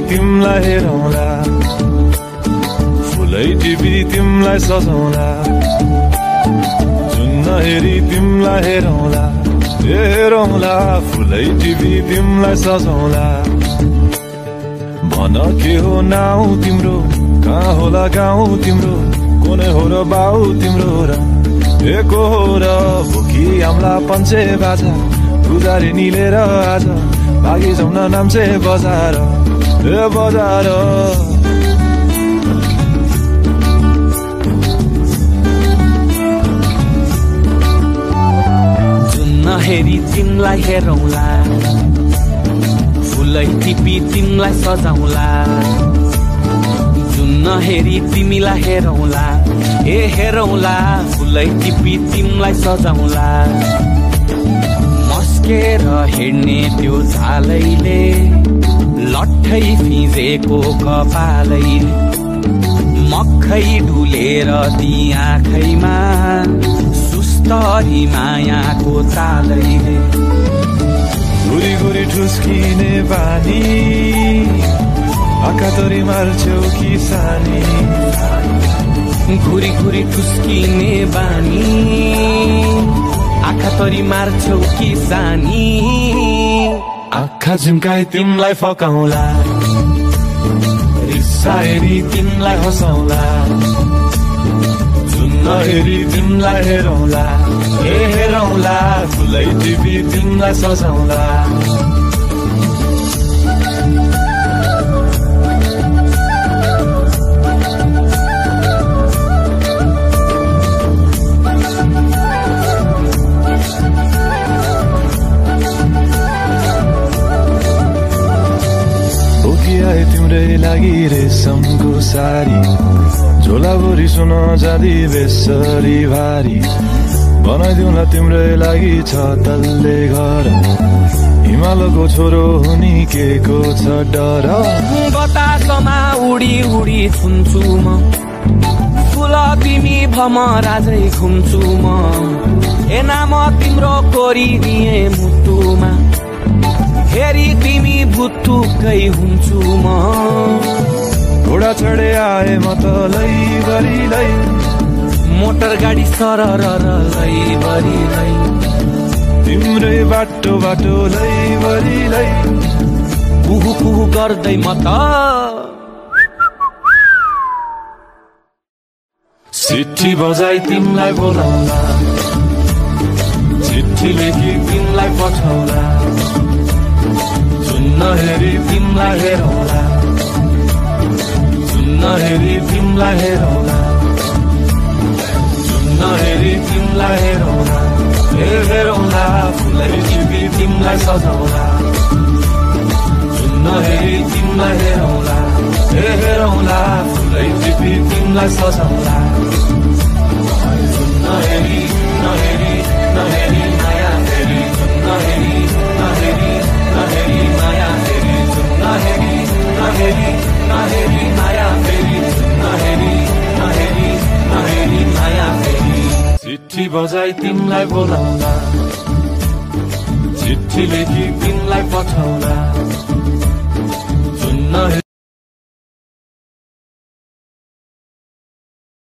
तिमलाई हेरौँला फुलै टिपी तिमलाई सजाउँला जुन हेरी तिमलाई हेरौँला हेरौँला फुलै टिपी तिमलाई सजाउँला भन के हो नाउ तिम्रो कहाँ होला गाउँ तिम्रो कुनै हो र बाउ तिम्रो र एको हो र भोकी आम्ला पञ्चे बाजा गुजारी निलेर आज भागी जाउँ न नाम्चे बजार बजार जुन हेरी तिमलाई हेरौँला फुलै टिपी तिमलाई सजाउँला जुन हेरी तिमीलाई हेरौँला ए हेरौँला फुलै टिपी तिमलाई सजाउँला मस्केर हेर्ने त्यो झालैले लट्ठै फिजेको कपालैले मक्खै डुलेर ती आँखैमा सुस्तरी मायाको तालैले गुरी गुरी ठुस्किने बानी आँखातरी मार्छौ कि सानी घुरी घुरी ठुस्किने बानी आँखातरी मार्छौ कि सानी आँखा झुम्काई तिमलाई फकाउँला रिसा हेरी तिमलाई हँसाउँला जुन हेरी तिमलाई हेरौँला ए हेरौँला फुलै टिपी तिमलाई सजाउँला तिम्रै लागि रेशमको सारी झोलाभरि सुन जाँदी बेसरी भारी बनाइदिउँला तिम्रै लागि छ तल्ले घर हिमालको छोरो हुनी के को छ डर बतासमा उडी उडी छुन्छु म फुल तिमी भमरा झै घुम्छु म ए नाम तिम्रो कोरिदिए मुटुमा हेरी तिमी भुत्तुकै हुन्छु म घोडा चढे आए म त लैभरि मोटर गाडी सरर लैभरि तिम्रै बाटो बाटो लैभरि कुहु कुहु गर्दै म त चिट्ठी बजाई तिमलाई बोलाउँला चिट्ठी लेखी तिमलाई पठाउँला जुन हेरी तिमलाई हेरौँला जुन हेरी तिमलाई हेरौँला जुन हेरी तिमलाई हेरौँला हेरौँला फुलै टिपी तिमलाई सजाउँला जुन हेरी तिमलाई हेरौँला हेरौँला फुलै टिपी तिमलाई सजाउँला जुन हेरी नहेरी नहेरी माया फेरि जुन हेरी नहेरी नहेरी माया फेरि जुन नहेरी नहेरी नहेरी माया फेरि जुन नहेरी नहेरी नहेरी माया फेरि चिट्ठी बजाई तिमलाई बोलाउँला चिट्ठी लेखी तिमलाई पठाउँला